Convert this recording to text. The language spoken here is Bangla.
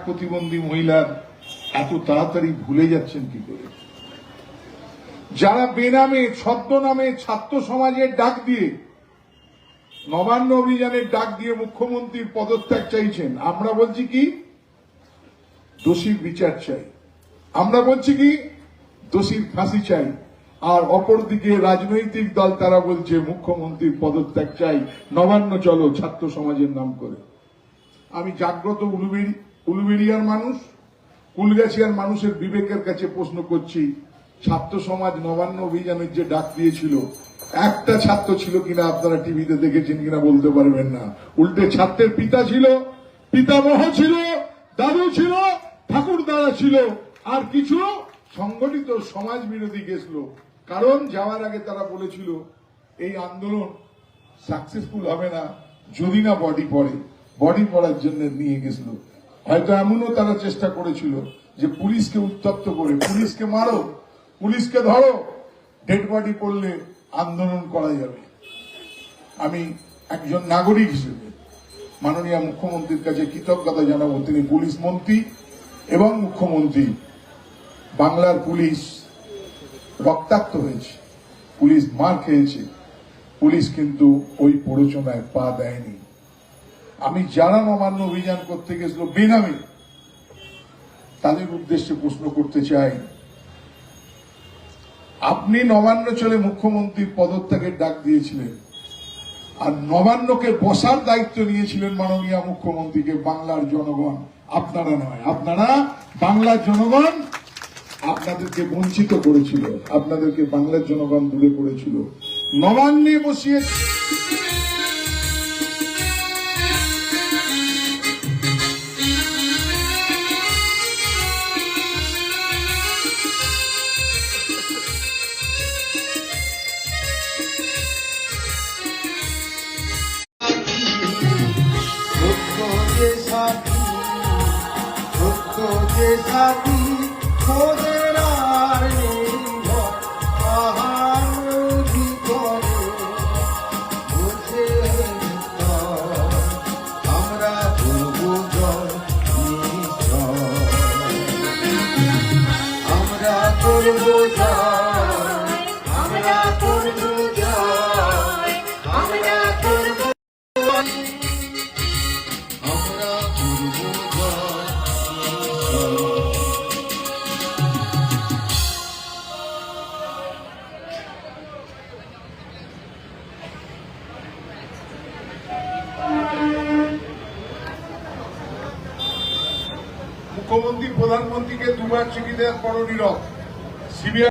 প্রতিবন্ধী মহিলার এত তাড়াতাড়ি ভুলে যাচ্ছেন কি করে? যারা বেনামে ছদ্মনামে ছাত্র সমাজের ডাক দিয়ে নবান্ন অভিযানের ডাক দিয়ে মুখ্যমন্ত্রীর পদত্যাগ চাইছেন, আমরা বলছি কি দোষীর বিচার চাই, আমরা বলছি কি দোষীর ফাঁসি চাই। আর অপরদিকে রাজনৈতিক দল তারা বলছে মুখ্যমন্ত্রীর পদত্যাগ চাই, নবান্ন চলো ছাত্র সমাজের নাম করে। আমি জাগ্রত উলুবেড়িয়ার মানুষ, কুলগাছিয়ার মানুষের বিবেকের কাছে প্রশ্ন করছি, ছাত্র সমাজ নবান্ন অভিযানের যে ডাক দিয়েছিল, একটা ছাত্র ছিল কিনা আপনারা টিভিতে দেখেছেন কিনা বলতে পারবেন না। উল্টে ছাত্রের পিতা ছিল, পিতামহ ছিল, দাদু ছিল, ঠাকুরদারা ছিল, আর কিছু সংগঠিত সমাজ বিরোধী গেছিল। কারণ যাওয়ার আগে তারা বলেছিল এই আন্দোলন সাকসেসফুল হবে না যদি না বডি পড়ে, বডি পড়ার জন্য নিয়ে গেছিল। হয়তো এমনও তারা চেষ্টা করেছিল যে পুলিশকে উত্তপ্ত করে, পুলিশকে মারো, পুলিশকে ধরো, ডেড বডি পড়লে আন্দোলন করা যাবে। আমি একজন নাগরিক হিসেবে মাননীয় মুখ্যমন্ত্রীর কাছে কৃতজ্ঞতা জানাবো, তিনি পুলিশ মন্ত্রী এবং মুখ্যমন্ত্রী। বাংলার পুলিশ রক্তাক্ত হয়েছে, পুলিশ মার খেয়েছে, পুলিশ কিন্তু ওই প্ররোচনায় পা দেয়নি। আমি যারা নবান্ন অভিযান করতে গেছিল বেনামে, তাদের উদ্দেশ্যে প্রশ্ন করতে চাই, আপনি নবান্ন চলে মুখ্যমন্ত্রীর পদত্যাগের ডাক দিয়েছিলেন, আর নবান্নকে বসার দায়িত্ব নিয়েছিলেন মাননীয় মুখ্যমন্ত্রীকে বাংলার জনগণ, আপনারা নয়। আপনারা বাংলার জনগণ আপনাদেরকে বঞ্চিত করেছিল, আপনাদেরকে বাংলার জনগণ দূরে করেছিল। নবান্নে বসিয়ে সাথী খোঁজের আর নেই ঘর, পাহাড় ভিতরে বসে আমরা করব জয় নিশ্চয়, আমরা করব জয়, আমরা করব জয়, আমরা করব, আমরা করব জয়। মুখ্যমন্ত্রী প্রধানমন্ত্রীকে দুবার চিঠি দেওয়ার পরও নীরব। সিবিআই